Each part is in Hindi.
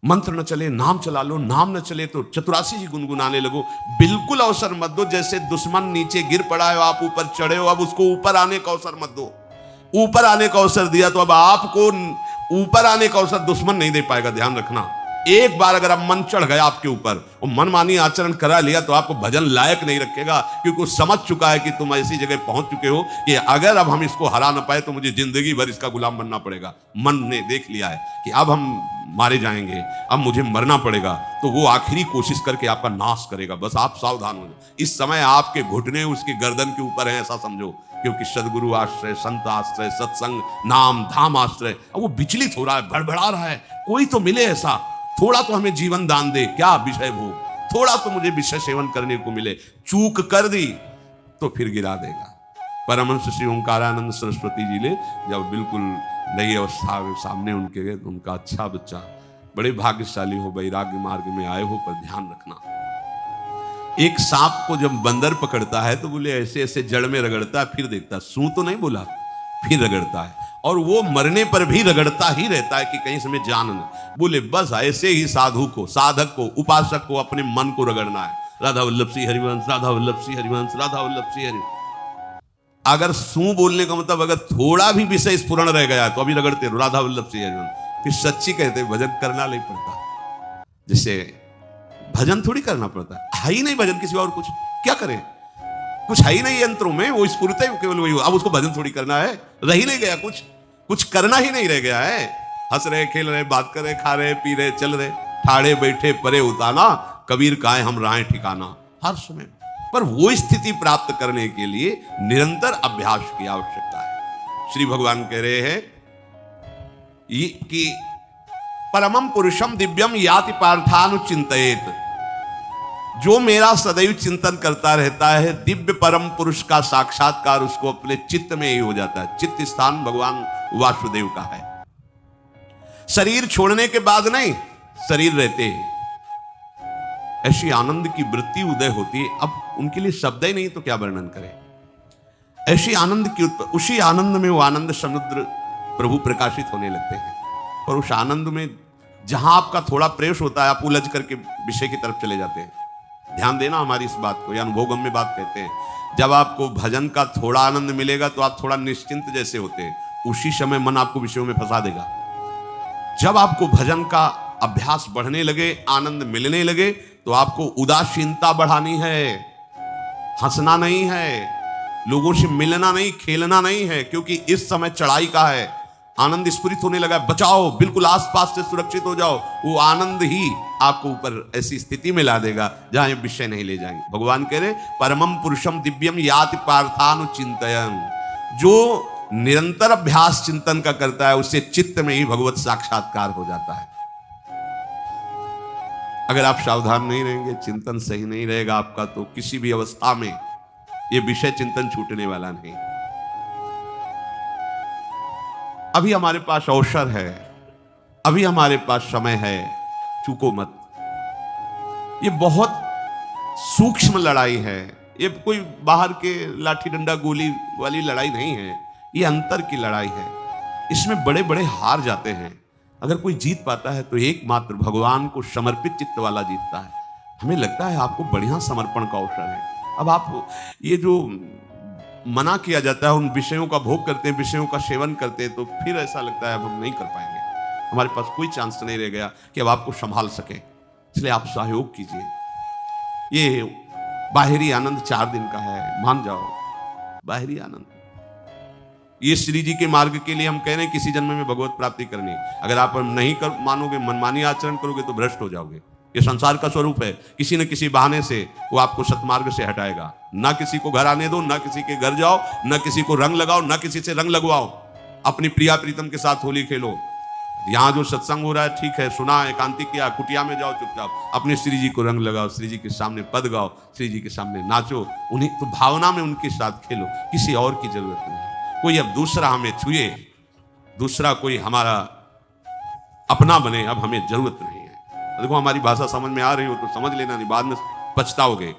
मंत्र न चले नाम चला लो, नाम न चले तो चतुरासी जी गुनगुनाने लगो। बिल्कुल अवसर मत दो, जैसे दुश्मन नीचे गिर पड़ा है, आप ऊपर चढ़े हो, अब उसको ऊपर आने का अवसर मत दो। ऊपर आने का अवसर दिया तो अब आपको ऊपर आने का अवसर दुश्मन नहीं दे पाएगा, ध्यान रखना। एक बार अगर अब मन चढ़ गया आपके ऊपर और मनमानी आचरण करा लिया तो आपको भजन लायक नहीं रखेगा, क्योंकि वो समझ चुका है कि तुम ऐसी जगह पहुंच चुके हो कि अगर अब हम इसको हरा ना पाए तो मुझे जिंदगी भर इसका गुलाम बनना पड़ेगा। मन ने देख लिया है कि अब हम मारे जाएंगे, अब मुझे मरना पड़ेगा, तो वो आखिरी कोशिश करके आपका नाश करेगा। बस आप सावधान हो जाओ। इस समय आपके घुटने उसकी गर्दन के ऊपर है, ऐसा समझो, क्योंकि सदगुरु आश्रय, संत आश्रय, सत्संग, नाम धाम आश्रय। अब वो विचलित हो रहा है, भड़बड़ा रहा है, कोई तो मिले ऐसा, थोड़ा तो हमें जीवन दान दे, क्या विषय भोग, थोड़ा तो मुझे विषय सेवन करने को मिले। चूक कर दी तो फिर गिरा देगा। परमहंस श्री ओंकारानंद सरस्वती जी ने जब बिल्कुल नई अवस्था में सामने उनके गए तो उनका, अच्छा बच्चा, बड़े भाग्यशाली हो, वैराग्य मार्ग में आए हो, पर ध्यान रखना, एक सांप को जब बंदर पकड़ता है तो बोले ऐसे ऐसे जड़ में रगड़ता है, फिर देखता, सू तो नहीं बोला, फिर रगड़ता है, और वो मरने पर भी रगड़ता ही रहता है कि कहीं से मैं जान न। बोले बस ऐसे ही साधु को, साधक को, उपासक को अपने मन को रगड़ना है। राधा वल्लभ सिंह हरिवंश, राधा वल्लभ सिंह हरिवंश, राधा वल्लभ सिंह हरिवंश। अगर सू बोलने का मतलब अगर थोड़ा भी विषय स्फुरण रह गया तो अभी रगड़ते रहो, राधा वल्लभ सिंह हरिवंश। फिर सच्ची कहते भजन करना नहीं पड़ता। जैसे भजन थोड़ी करना पड़ता है ही नहीं भजन, किसी और कुछ क्या करें, कुछ है ही नहीं यंत्रों में, वो स्फुरते केवल वही। अब उसको भजन थोड़ी करना है, रह ही नहीं गया, कुछ करना ही नहीं रह गया है। हंस रहे, खेल रहे, बात कर रहे, खा रहे, पी रहे, चल रहे, ठाड़े बैठे परे उताना, कबीर काहे हम राहें ठिकाना, हर समय। पर वो स्थिति प्राप्त करने के लिए निरंतर अभ्यास की आवश्यकता है। श्री भगवान कह रहे हैं कि परमम पुरुषम दिव्यम याति पार्थानुचिंतयेत, जो मेरा सदैव चिंतन करता रहता है, दिव्य परम पुरुष का साक्षात्कार उसको अपने चित्त में ही हो जाता है। चित्त स्थान भगवान वासुदेव का है। शरीर छोड़ने के बाद नहीं, शरीर रहते ही ऐसी आनंद की वृत्ति उदय होती है। अब उनके लिए शब्द ही नहीं तो क्या वर्णन करें, ऐसी आनंद की उसी आनंद में वो आनंद समुद्र प्रभु प्रकाशित होने लगते हैं। और उस आनंद में जहां आपका थोड़ा प्रवेश होता है, आप उलझ करके विषय की तरफ चले जाते हैं। ध्यान देना हमारी इस बात को, या अनुभवगम्य बात कहते हैं। जब आपको भजन का थोड़ा आनंद मिलेगा तो आप थोड़ा निश्चिंत जैसे होते हैं, उसी समय मन आपको विषयों में फंसा देगा। जब आपको भजन का अभ्यास बढ़ने लगे, आनंद मिलने लगे, तो आपको उदासीनता बढ़ानी है, हंसना नहीं है, लोगों से मिलना नहीं, खेलना नहीं है, क्योंकि इस समय चढ़ाई का है। आनंद स्फुरित होने लगा, बचाओ, बिल्कुल आसपास से सुरक्षित हो जाओ। वो आनंद ही आपको ऊपर ऐसी स्थिति में ला देगा जहां ये विषय नहीं ले जाएंगे। भगवान कह रहे परमम पुरुषम दिव्यम याति पार्थानुचिंतयन्, जो निरंतर अभ्यास चिंतन का करता है उससे चित्त में ही भगवत साक्षात्कार हो जाता है। अगर आप सावधान नहीं रहेंगे, चिंतन सही नहीं रहेगा आपका, तो किसी भी अवस्था में ये विषय चिंतन छूटने वाला नहीं। अभी हमारे पास अवसर है, अभी हमारे पास समय है, चूको मत। ये बहुत सूक्ष्म लड़ाई है, ये कोई बाहर के लाठी डंडा गोली वाली लड़ाई नहीं है, ये अंतर की लड़ाई है। इसमें बड़े बड़े हार जाते हैं। अगर कोई जीत पाता है तो एकमात्र भगवान को समर्पित चित्त वाला जीतता है। हमें लगता है आपको बढ़िया समर्पण का अवसर है। अब आप ये जो मना किया जाता है, उन विषयों का भोग करते हैं, विषयों का सेवन करते हैं, तो फिर ऐसा लगता है अब हम नहीं कर पाएंगे, हमारे पास कोई चांस नहीं रह गया कि अब आपको संभाल सके। इसलिए आप सहयोग कीजिए। ये बाहरी आनंद 4 दिन का है, मान जाओ, बाहरी आनंद। ये श्री जी के मार्ग के लिए हम कह रहे हैं किसी जन्म में भगवत प्राप्ति करनी। अगर आप नहीं मानोगे, मनमानी आचरण करोगे तो भ्रष्ट हो जाओगे। ये संसार का स्वरूप है, किसी न किसी बहाने से वो आपको सतमार्ग से हटाएगा। ना किसी को घर आने दो, ना किसी के घर जाओ, ना किसी को रंग लगाओ, ना किसी से रंग लगवाओ। अपनी प्रिया प्रीतम के साथ होली खेलो। यहाँ जो सत्संग हो रहा है ठीक है, सुना, एकांतिक किया, कुटिया में जाओ चुपचाप, अपने श्री जी को रंग लगाओ, श्री जी के सामने पद गाओ, श्री जी के सामने नाचो, उन्हीं तो भावना में उनके साथ खेलो, किसी और की जरूरत नहीं। कोई अब दूसरा हमें छुए, दूसरा कोई हमारा अपना बने, अब हमें जरूरत नहीं है। देखो हमारी भाषा समझ में आ रही हो तो समझ लेना, नहीं बाद में पछताओगे।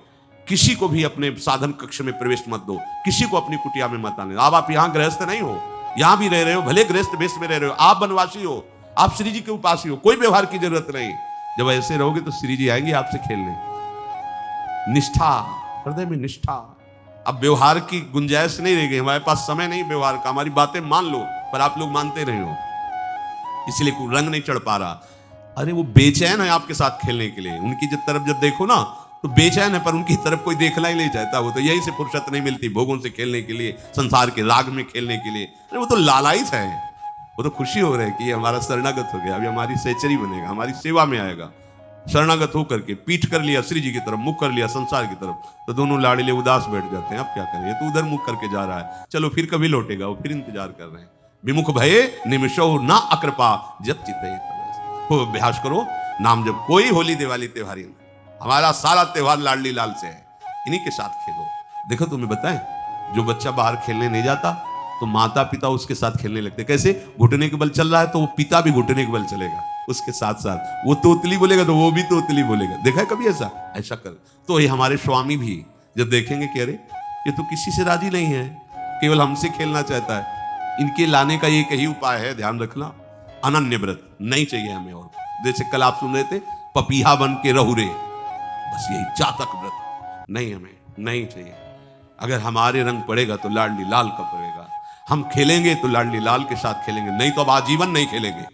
किसी को भी अपने साधन कक्ष में प्रवेश मत दो, किसी को अपनी कुटिया में मत आने। अब आप यहाँ गृहस्थ नहीं हो, यहाँ भी रह रहे हो, भले गृहस्थ वेश में रह रहे हो, आप वनवासी हो, आप श्री जी के उपासी हो, कोई व्यवहार की जरूरत नहीं। जब ऐसे रहोगे तो श्री जी आएंगे आपसे खेलने। निष्ठा, हृदय में निष्ठा। अब व्यवहार की गुंजाइश नहीं रह गई, हमारे पास समय नहीं व्यवहार का। हमारी बातें मान लो, पर आप लोग मानते नहीं हो, इसलिए कोई रंग नहीं चढ़ पा रहा। अरे वो बेचैन है आपके साथ खेलने के लिए, उनकी तरफ जब देखो ना तो बेचैन है, पर उनकी तरफ कोई देखना ही नहीं चाहता। वो तो यही से फुर्सत नहीं मिलती भोगों से खेलने के लिए, संसार के राग में खेलने के लिए। अरे वो तो लालायित है, वो तो खुशी हो रहा है कि ये हमारा शरणागत हो गया, अभी हमारी सहचरी बनेगा, हमारी सेवा में आएगा। शरणागत होकर के पीठ कर लिया श्री जी की तरफ, मुख कर लिया संसार की तरफ, तो दोनों लाड़िले उदास बैठ जाते हैं। अब क्या करें, ये तो उधर मुख करके जा रहा है, चलो फिर कभी लौटेगा, वो फिर इंतजार कर रहे हैं। विमुख भये निमिषो ना अकृपा जब चित्ते खूब अभ्यास करो नाम जब। कोई होली दिवाली त्योहारी, हमारा सारा त्योहार लाडली लाल से है, इन्हीं के साथ खेलो। देखो तुम्हें बताएं, जो बच्चा बाहर खेलने नहीं जाता तो माता पिता उसके साथ खेलने लगते। कैसे? घुटने के बल चल रहा है तो वो पिता भी घुटने के बल चलेगा उसके साथ साथ। वो तोतली बोलेगा तो वो भी तोतली बोलेगा। देखा है कभी ऐसा? ऐसा कर। तो ये हमारे स्वामी भी जब देखेंगे कि अरे ये तो किसी से राजी नहीं है, केवल हमसे खेलना चाहता है, इनके लाने का एक ही उपाय है, ध्यान रखना, अनन्य व्रत नहीं चाहिए हमें। और जैसे कल आप सुन रहे थे, पपीहा बन के रहुरे, बस यही चातक व्रत नहीं, हमें नहीं चाहिए। अगर हमारे रंग पड़ेगा तो लाडली लाल का पड़ेगा। हम खेलेंगे तो लाडली लाल के साथ खेलेंगे, नहीं तो अब आजीवन नहीं खेलेंगे,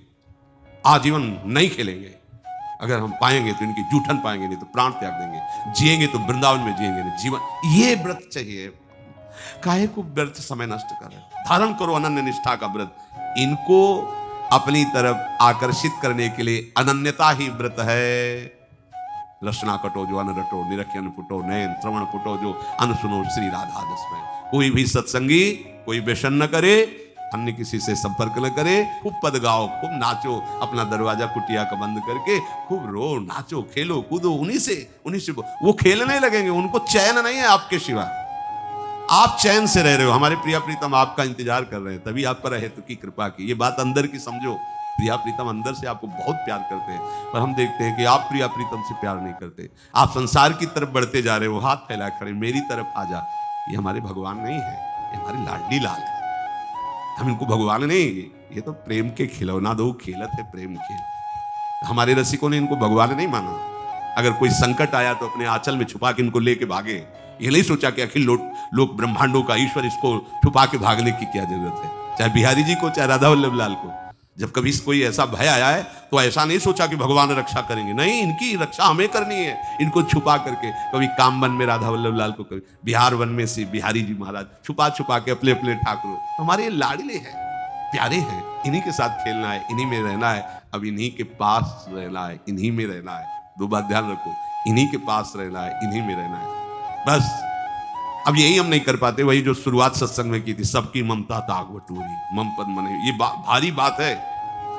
आजीवन नहीं खेलेंगे। अगर हम पाएंगे तो इनकी जूठन पाएंगे, नहीं तो प्राण त्याग देंगे। जिएंगे तो वृंदावन में जिएंगे, नहीं जीवन। ये व्रत चाहिए। काहे को व्यर्थ समय नष्ट कर रहे? धारण करो अनन्य निष्ठा का व्रत। इनको अपनी तरफ आकर्षित करने के लिए अनन्यता ही व्रत है। रसना कटो जो अन रटो, निरखियन फुटो, नयन श्रवण फुटो जो अन सुनो श्री राधा जस में। कोई भी सत्संगी कोई व्यसन न करे, अन्य किसी से संपर्क न करे, खूब पद गाओ, खूब नाचो, अपना दरवाजा कुटिया का बंद करके खूब रो, नाचो, खेलो, कूदो, उन्हीं से वो खेलने लगेंगे। उनको चैन नहीं है आपके सिवा, आप चैन से रह रहे हो। हमारे प्रिया प्रीतम आपका इंतजार कर रहे हैं, तभी आप पर हेतु की कृपा की। ये बात अंदर की समझो, प्रिया प्रीतम अंदर से आपको बहुत प्यार करते हैं, पर हम देखते हैं कि आप प्रिया प्रीतम से प्यार नहीं करते। आप संसार की तरफ बढ़ते जा रहे हो, हाथ फैला खड़े, मेरी तरफ आ जा। ये हमारे भगवान नहीं है, ये हमारे लाडली लाल है। हम इनको भगवान नहीं, ये तो प्रेम के खिलौना दो खेलत है, प्रेम खेल। हमारे रसिकों ने इनको भगवान नहीं माना। अगर कोई संकट आया तो अपने आंचल में छुपा के इनको लेके भागे। ये नहीं सोचा कि अखिल लोक ब्रह्मांडों का ईश्वर, इसको छुपा के भागने की क्या जरूरत है। चाहे बिहारी जी को, चाहे राधा वल्लभ लाल को, जब कभी कोई ऐसा भय आया है तो ऐसा नहीं सोचा कि भगवान रक्षा करेंगे, नहीं, इनकी रक्षा हमें करनी है। इनको छुपा करके, कभी काम वन में राधा वल्लभ लाल को, कभी बिहार वन में से बिहारी जी महाराज, छुपा छुपा के अपने अपने ठाकुर। हमारे लाडले हैं, प्यारे हैं, इन्हीं के साथ खेलना है, इन्हीं में रहना है। अब इन्हीं के पास रहना है, इन्हीं में रहना है। दो बात ध्यान रखो, इन्हीं के पास रहना है, इन्हीं में रहना है, बस। अब यही हम नहीं कर पाते, वही जो शुरुआत सत्संग में की थी, सबकी ममता ताग बटोरी, मम पद मने। ये भारी बात है,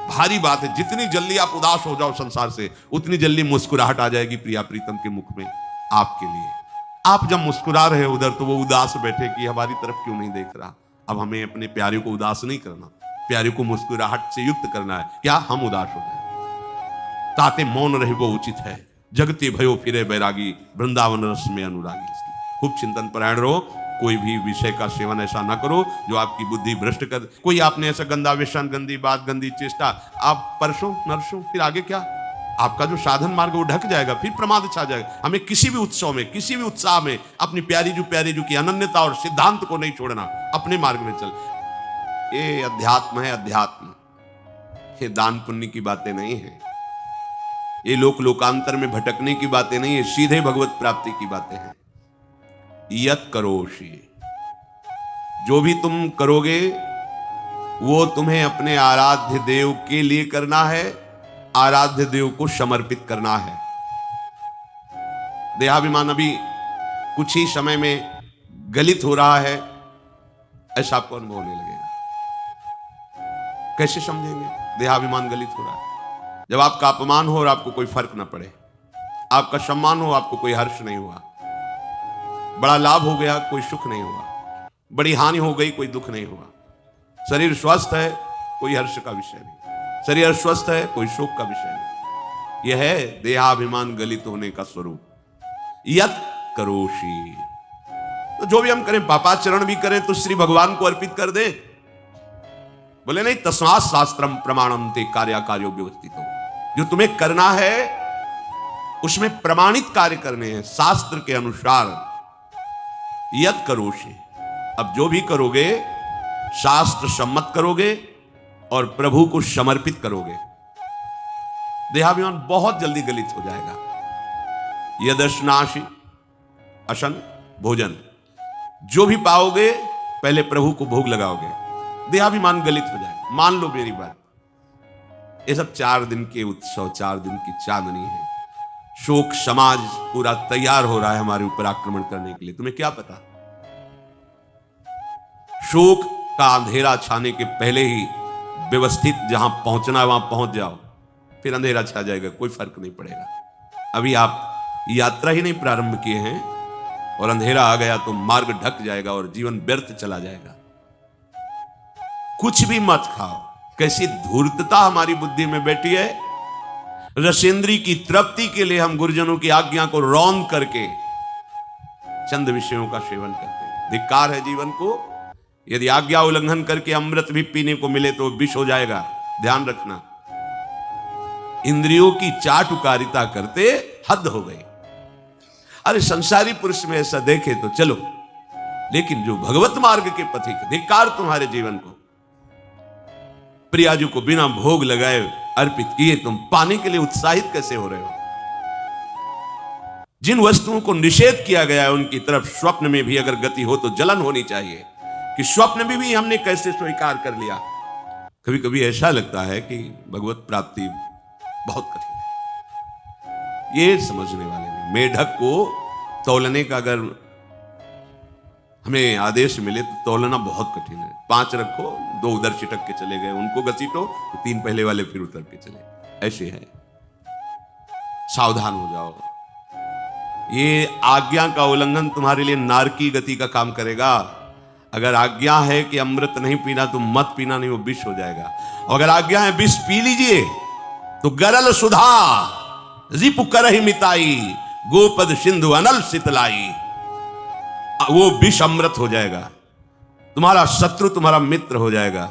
भारी बात है। जितनी जल्दी आप उदास हो जाओ संसार से, उतनी जल्दी मुस्कुराहट आ जाएगी प्रिया प्रीतम के मुख में आपके लिए। आप जब मुस्कुरा रहे उधर, तो वो उदास बैठे कि हमारी तरफ क्यों नहीं देख रहा। अब हमें अपने प्यारे को उदास नहीं करना, प्यारे को मुस्कुराहट से युक्त करना है। क्या हम उदास हो जाए? ताते मौन रहे वो उचित है, जगते भयो फिरे बैरागी, वृंदावन रस में अनुरागी। खूब चिंतन परायण रहो, कोई भी विषय का सेवन ऐसा ना करो जो आपकी बुद्धि भ्रष्ट कर। कोई आपने ऐसा गंदा व्यसन, गंदी बात, गंदी चेष्टा, आप परसों नरसों, फिर आगे क्या? आपका जो साधन मार्ग वो ढक जाएगा, फिर प्रमाद छा जाएगा। हमें किसी भी उत्सव में, किसी भी उत्साह में अपनी प्यारी जो की अनन्यता और सिद्धांत को नहीं छोड़ना, अपने मार्ग में चल। ये अध्यात्म है, अध्यात्म। ये दान पुण्य की बातें नहीं है, ये लोकांतर में भटकने की बातें नहीं है, सीधे भगवत प्राप्ति की बातें हैं। यत करोषि, जो भी तुम करोगे वो तुम्हें अपने आराध्य देव के लिए करना है, आराध्य देव को समर्पित करना है। देहाभिमान अभी कुछ ही समय में गलित हो रहा है, ऐसा आपको अनुभव होने लगेगा। कैसे समझेंगे देहाभिमान गलित हो रहा है? जब आपका अपमान हो और आपको कोई फर्क ना पड़े, आपका सम्मान हो, आपको कोई हर्ष नहीं हुआ, बड़ा लाभ हो गया, कोई सुख नहीं हुआ, बड़ी हानि हो गई, कोई दुख नहीं हुआ। शरीर स्वस्थ है, कोई हर्ष का विषय नहीं, शरीर अस्वस्थ है, कोई शोक का विषय नहीं। यह है देहाभिमान गलित होने का स्वरूप। यत करोषि, तो जो भी हम करें, पापाचरण भी करें तो श्री भगवान को अर्पित कर दे। बोले नहीं, तस्मात् शास्त्रम प्रमाणम ते कार्याकार्यो व्यवस्थितो। जो तुम्हें करना है उसमें प्रमाणित कार्य करने हैं शास्त्र के अनुसार। यद करोषि, अब जो भी करोगे शास्त्र सम्मत करोगे और प्रभु को समर्पित करोगे, देहाभिमान बहुत जल्दी गलित हो जाएगा। यदश्नाशि अशन भोजन, जो भी पाओगे पहले प्रभु को भोग लगाओगे, देहाभिमान गलित हो जाएगा। मान लो मेरी बात, ये सब 4 दिन के उत्सव, 4 दिन की चांदनी है। शोक समाज पूरा तैयार हो रहा है हमारे ऊपर आक्रमण करने के लिए। तुम्हें क्या पता, शोक का अंधेरा छाने के पहले ही व्यवस्थित जहां पहुंचना है वहां पहुंच जाओ, फिर अंधेरा छा जाएगा, कोई फर्क नहीं पड़ेगा। अभी आप यात्रा ही नहीं प्रारंभ किए हैं और अंधेरा आ गया तो मार्ग ढक जाएगा और जीवन व्यर्थ चला जाएगा। कुछ भी मत खाओ। कैसी धूर्तता हमारी बुद्धि में बैठी है। रसेंद्री की तृप्ति के लिए हम गुरुजनों की आज्ञा को रौंद करके चंद विषयों का सेवन करते हैं। धिक्कार है जीवन को। यदि आज्ञा उल्लंघन करके अमृत भी पीने को मिले तो विष हो जाएगा, ध्यान रखना। इंद्रियों की चाटुकारिता करते हद हो गई। अरे संसारी पुरुष में ऐसा देखे तो चलो, लेकिन जो भगवत मार्ग के पथिक, धिक्कार तुम्हारे जीवन को। प्रियाजू को बिना भोग लगाए अर्पित किए तुम पाने के लिए उत्साहित कैसे हो रहे हो। जिन वस्तुओं को निषेध किया गया है उनकी तरफ स्वप्न में भी अगर गति हो तो जलन होनी चाहिए कि स्वप्न में भी हमने कैसे स्वीकार कर लिया। कभी कभी ऐसा लगता है कि भगवत प्राप्ति बहुत कठिन है, ये समझने वाले नहीं। मेढक को तौलने का अगर हमें आदेश मिले तो तौलना बहुत कठिन है। 5 रखो, 2 उधर छिटक के चले गए, उनको घसीटो तो 3 पहले वाले फिर उतर के चले, ऐसे है। सावधान हो जाओ। ये आज्ञा का उल्लंघन तुम्हारे लिए नारकी गति का काम करेगा। अगर आज्ञा है कि अमृत नहीं पीना तो मत पीना, नहीं वो विष हो जाएगा। और अगर आज्ञा है विष पी लीजिए तो गरल सुधा रिपु करहि मिताई, गोपद सिंधु अनल सितलाई, वो विष अमृत हो जाएगा। तुम्हारा शत्रु तुम्हारा मित्र हो जाएगा।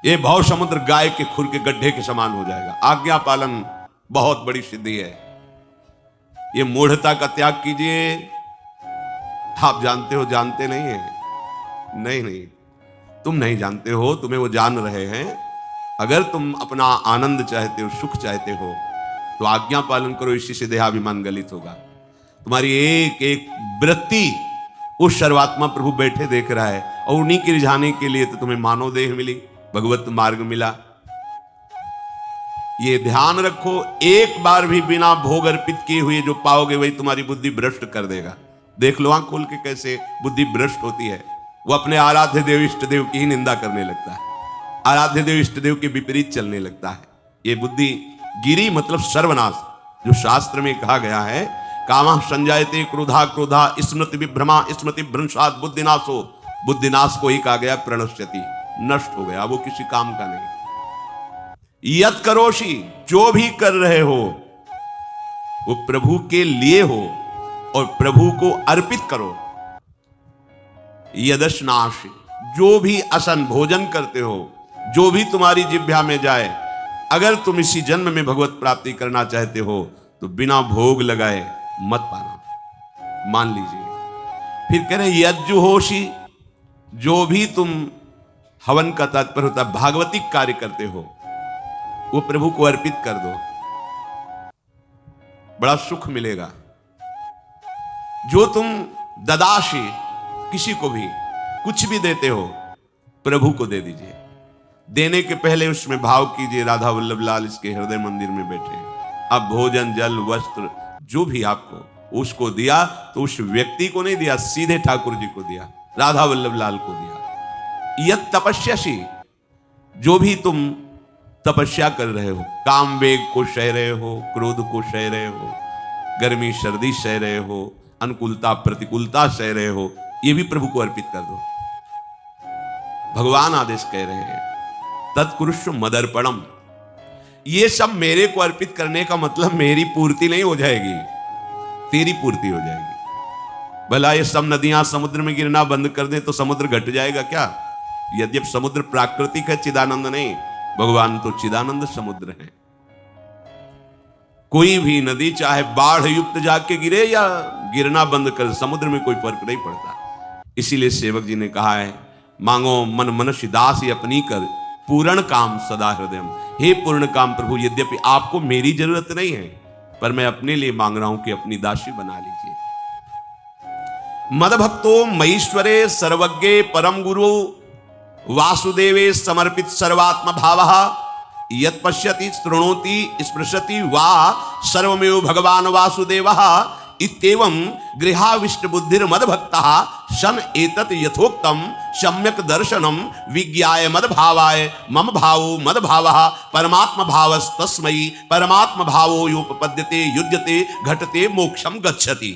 ये भव समुद्र गाय के खुर के गड्ढे के समान हो जाएगा। आज्ञा पालन बहुत बड़ी सिद्धि है। ये मूढ़ता का त्याग कीजिए। आप जानते हो, जानते नहीं है, नहीं, तुम नहीं जानते हो, तुम्हें वो जान रहे हैं। अगर तुम अपना आनंद चाहते हो, सुख चाहते हो तो आज्ञा पालन करो, इसी से देहाभिमान गलित होगा। तुम्हारी एक एक वृत्ति उस सर्वात्मा प्रभु बैठे देख रहा है और उन्हीं के रिझाने के लिए तो तुम्हें मानव देह मिली, भगवत मार्ग मिला। ये ध्यान रखो, एक बार भी बिना भोग अर्पित किए हुए जो पाओगे वही तुम्हारी बुद्धि भ्रष्ट कर देगा। देख लो आंख खोल के कैसे बुद्धि भ्रष्ट होती है। वो अपने आराध्य देव इष्ट देव की ही निंदा करने लगता है, आराध्य देव इष्ट देव के विपरीत चलने लगता है। ये बुद्धि गिरी मतलब सर्वनाश। जो शास्त्र में कहा गया है, कामा संजायते क्रोधा क्रोधा स्मृति विभ्रमा स्मृति भ्रंशात् बुद्धिनाशो, बुद्धिनाश को ही कहा गया प्रणश्यति, नष्ट हो गया, वो किसी काम का नहीं। यत करोषि, जो भी कर रहे हो वो प्रभु के लिए हो और प्रभु को अर्पित करो। यदश्नाशि, जो भी असन भोजन करते हो, जो भी तुम्हारी जिह्वा में जाए, अगर तुम इसी जन्म में भगवत प्राप्ति करना चाहते हो तो बिना भोग लगाए मत पाना, मान लीजिए। फिर कह रहे यज्जुहोषि, जो भी तुम हवन का तात्पर्य होता है भागवतिक कार्य करते हो वो प्रभु को अर्पित कर दो, बड़ा सुख मिलेगा। जो तुम ददाशी, किसी को भी कुछ भी देते हो प्रभु को दे दीजिए। देने के पहले उसमें भाव कीजिए राधा वल्लभ लाल इसके हृदय मंदिर में बैठे हैं। अब भोजन जल वस्त्र जो भी आपको उसको दिया तो उस व्यक्ति को नहीं दिया, सीधे ठाकुर जी को दिया, राधा वल्लभ लाल को दिया। यत तपस्यासी, जो भी तुम तपस्या कर रहे हो, काम वेग को सह रहे हो, क्रोध को सह रहे हो, गर्मी सर्दी सह रहे हो, अनुकूलता प्रतिकूलता सह रहे हो, ये भी प्रभु को अर्पित कर दो। भगवान आदेश कह रहे हैं तत्कुरुष्व मदर्पणम, ये सब मेरे को अर्पित करने का मतलब मेरी पूर्ति नहीं हो जाएगी, तेरी पूर्ति हो जाएगी। भला ये सब नदियां समुद्र में गिरना बंद कर दें तो समुद्र घट जाएगा क्या? यद्यपि समुद्र प्राकृतिक है, चिदानंद नहीं, भगवान तो चिदानंद समुद्र है। कोई भी नदी चाहे बाढ़ युक्त जाके गिरे या गिरना बंद कर, समुद्र में कोई फर्क नहीं पड़ता। इसीलिए सेवक जी ने कहा है, मांगो मन मनुष्य दासी अपनी कर, पूर्ण काम सदा हृदय। हे पूर्ण काम प्रभु, यद्यपि आपको मेरी जरूरत नहीं है, पर मैं अपने लिए मांग रहा हूं कि अपनी दासी बना लीजिए। मद भक्तो मईश्वरे सर्वज्ञे परम गुरु वासुदेवे समर्पित सर्वात्म भावः यत् पश्यति शृणोति स्पृशति वा सर्वमेव भगवान वासुदेवः इत्येवं गृहाविष्ट बुद्धिर्मद भक्तः शन एतत् यथोक्तम सम्यक दर्शनम विज्ञाय मद भावाय मम भावो मद भावः परमात्म भावस्तस्मै परमात्म भावो योपपद्यते युज्यते घटते मोक्षम गच्छति।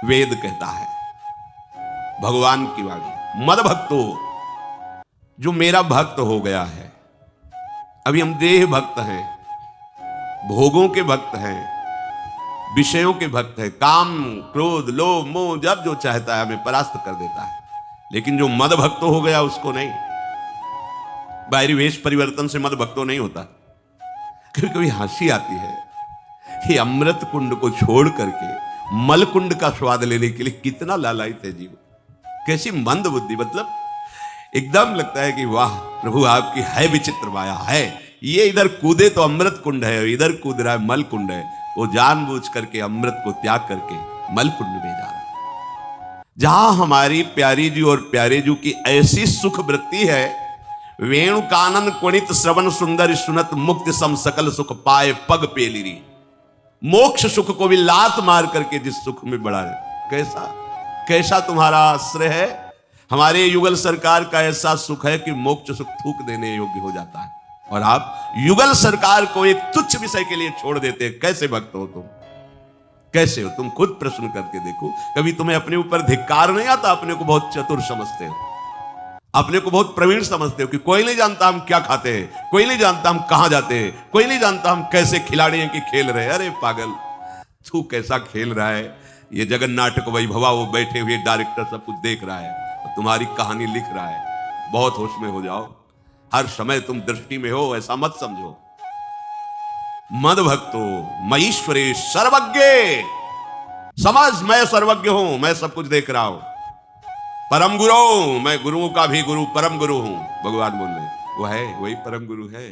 वेद कहता है, भगवान की वाणी, मद भक्तो, जो मेरा भक्त हो गया है। अभी हम देह भक्त हैं, भोगों के भक्त हैं, विषयों के भक्त हैं, काम क्रोध लोभ मोह जब जो चाहता है हमें परास्त कर देता है। लेकिन जो मद भक्तो हो गया उसको नहीं। बाहरी वेश परिवर्तन से मद भक्तो नहीं होता। कभी कभी हंसी आती है, ये अमृत कुंड को छोड़ करके मल कुंड का स्वाद लेने के लिए कितना लालायित है जीव, कैसी मंद बुद्धि। मतलब एकदम लगता है कि वाह प्रभु आपकी है विचित्र माया है। ये इधर कूदे तो अमृत कुंड है, इधर कूद रहा है मल कुंड है। वो जानबूझ करके अमृत को त्याग करके मल कुंड में जा रहा है। जहां हमारी प्यारी जी और प्यारे जी की ऐसी सुख वृत्ति है, वेणु कानन कुणित श्रवण सुंदर सुनत मुक्ति सम सकल सुख पाए पग पेलिरी। मोक्ष सुख को भी लात मार करके जिस सुख में बढ़ा है, कैसा कैसा तुम्हारा आश्रय है। हमारे युगल सरकार का ऐसा सुख है कि मोक्ष सुख थूक देने योग्य हो जाता है, और आप युगल सरकार को एक तुच्छ विषय के लिए छोड़ देते। कैसे भक्त हो तुम, कैसे हो तुम? खुद प्रश्न करके देखो। कभी तुम्हें अपने ऊपर धिक्कार नहीं आता? अपने को बहुत चतुर समझते हो, अपने को बहुत प्रवीण समझते हो कि कोई नहीं जानता हम क्या खाते हैं, कोई नहीं जानता हम कहां जाते हैं, कोई नहीं जानता हम कैसे खिलाड़ी हैं कि खेल रहे हैं। अरे पागल, तू कैसा खेल रहा है। ये जगन नाटक वैभवा, वो बैठे हुए डायरेक्टर सब कुछ देख रहा है, तुम्हारी कहानी लिख रहा है। बहुत होश में हो जाओ, हर समय तुम दृष्टि में हो, ऐसा मत समझो। मद भक्तो मईश्वरे सर्वज्ञ, समझ मैं सर्वज्ञ हूं, मैं सब कुछ देख रहा हूं। परम गुरु, मैं गुरुओं का भी गुरु परम गुरु हूं। भगवान बोल रहे वो है, वही परम गुरु है,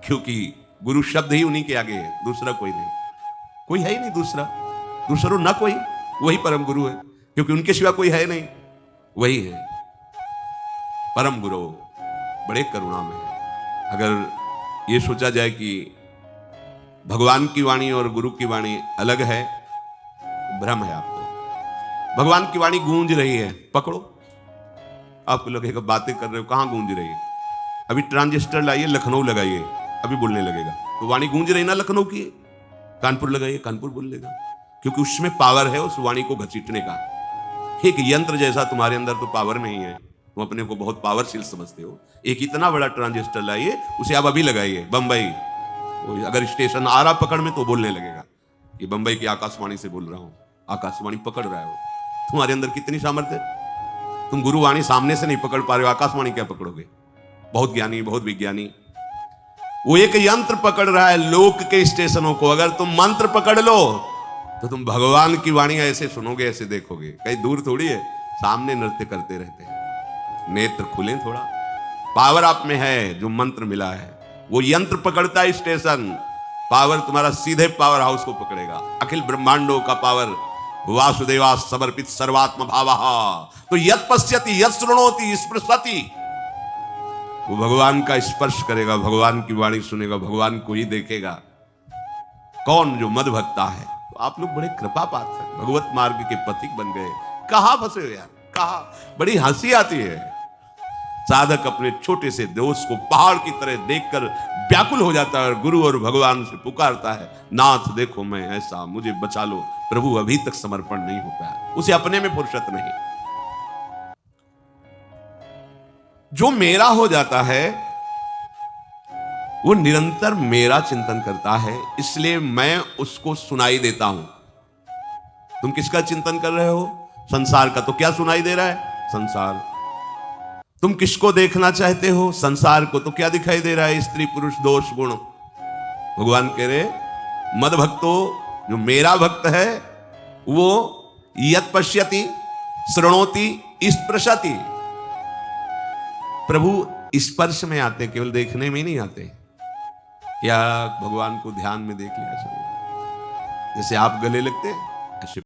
क्योंकि गुरु शब्द ही उन्हीं के आगे है, दूसरा कोई नहीं, कोई है ही नहीं दूसरा, दूसरा ना कोई, वही परम गुरु है, क्योंकि उनके सिवा कोई है नहीं, वही है परम गुरु। बड़े करुणा में है। अगर ये सोचा जाए कि भगवान की वाणी और गुरु की वाणी अलग है, भ्रम है आपको। भगवान की वाणी गूंज रही है, पकड़ो। आपको लगेगा बातें कर रहे हो, कहां गूंज रही है? अभी ट्रांजिस्टर लाइए, लखनऊ लगाइए, अभी बोलने लगेगा। तो वाणी गूंज रही ना लखनऊ की। कानपुर लगाइए, कानपुर बोलेगा, क्योंकि उसमें पावर है उस वाणी को घसीटने का। एक यंत्र जैसा तुम्हारे अंदर तो पावर नहीं है, तुम अपने को बहुत पावरशील समझते हो। एक इतना बड़ा ट्रांजिस्टर लाइए, उसे आप अभी लगाइए बंबई, अगर स्टेशन आ रहा पकड़ में तो बोलने लगेगा कि बंबई की आकाशवाणी से बोल रहा हूं, आकाशवाणी पकड़ रहा है। तुम्हारे अंदर कितनी सामर्थ्य है। तुम गुरुवाणी सामने से नहीं पकड़ पा रहे हो, आकाशवाणी क्या पकड़ोगे? बहुत ज्ञानी, बहुत विज्ञानी, वो एक यंत्र पकड़ रहा है लोक के स्टेशनों को। अगर तुम मंत्र पकड़ लो तो तुम भगवान की वाणी ऐसे सुनोगे, ऐसे देखोगे, कहीं दूर थोड़ी है, सामने नृत्य करते रहते हैं। नेत्र खुले थोड़ा, पावर आप में है, जो मंत्र मिला है वो यंत्र पकड़ता है स्टेशन, पावर तुम्हारा सीधे पावर हाउस को पकड़ेगा। अखिल ब्रह्मांडों का पावर वासुदेवा समर्पित सर्वात्म भावः। तो यत् पश्यति यत् शृणोति स्पृशति, वो भगवान का स्पर्श करेगा, भगवान की वाणी सुनेगा, भगवान को ही देखेगा। कौन? जो मद भक्ता है। तो आप लोग बड़े कृपा पात्र हैं, भगवत मार्ग के पथिक बन गए। कहां फंसे हो यार, कहां? बड़ी हंसी आती है। साधक अपने छोटे से दोस्त को पहाड़ की तरह देखकर व्याकुल हो जाता है और गुरु और भगवान से पुकारता है, नाथ देखो मैं ऐसा, मुझे बचा लो। प्रभु अभी तक समर्पण नहीं हो पाया, उसे अपने में फुर्सत नहीं। जो मेरा हो जाता है वो निरंतर मेरा चिंतन करता है, इसलिए मैं उसको सुनाई देता हूं। तुम किसका चिंतन कर रहे हो? संसार का। तो क्या सुनाई दे रहा है? संसार। तुम किसको देखना चाहते हो? संसार को। तो क्या दिखाई दे रहा है? स्त्री पुरुष दोष गुण। भगवान कह रहे मद भक्तो, जो मेरा भक्त है वो यत पश्यति श्रृणोति स्पृशति। प्रभु स्पर्श में आते, केवल देखने में नहीं आते। या भगवान को ध्यान में देख लिया चलो, जैसे आप गले लगते ऐसे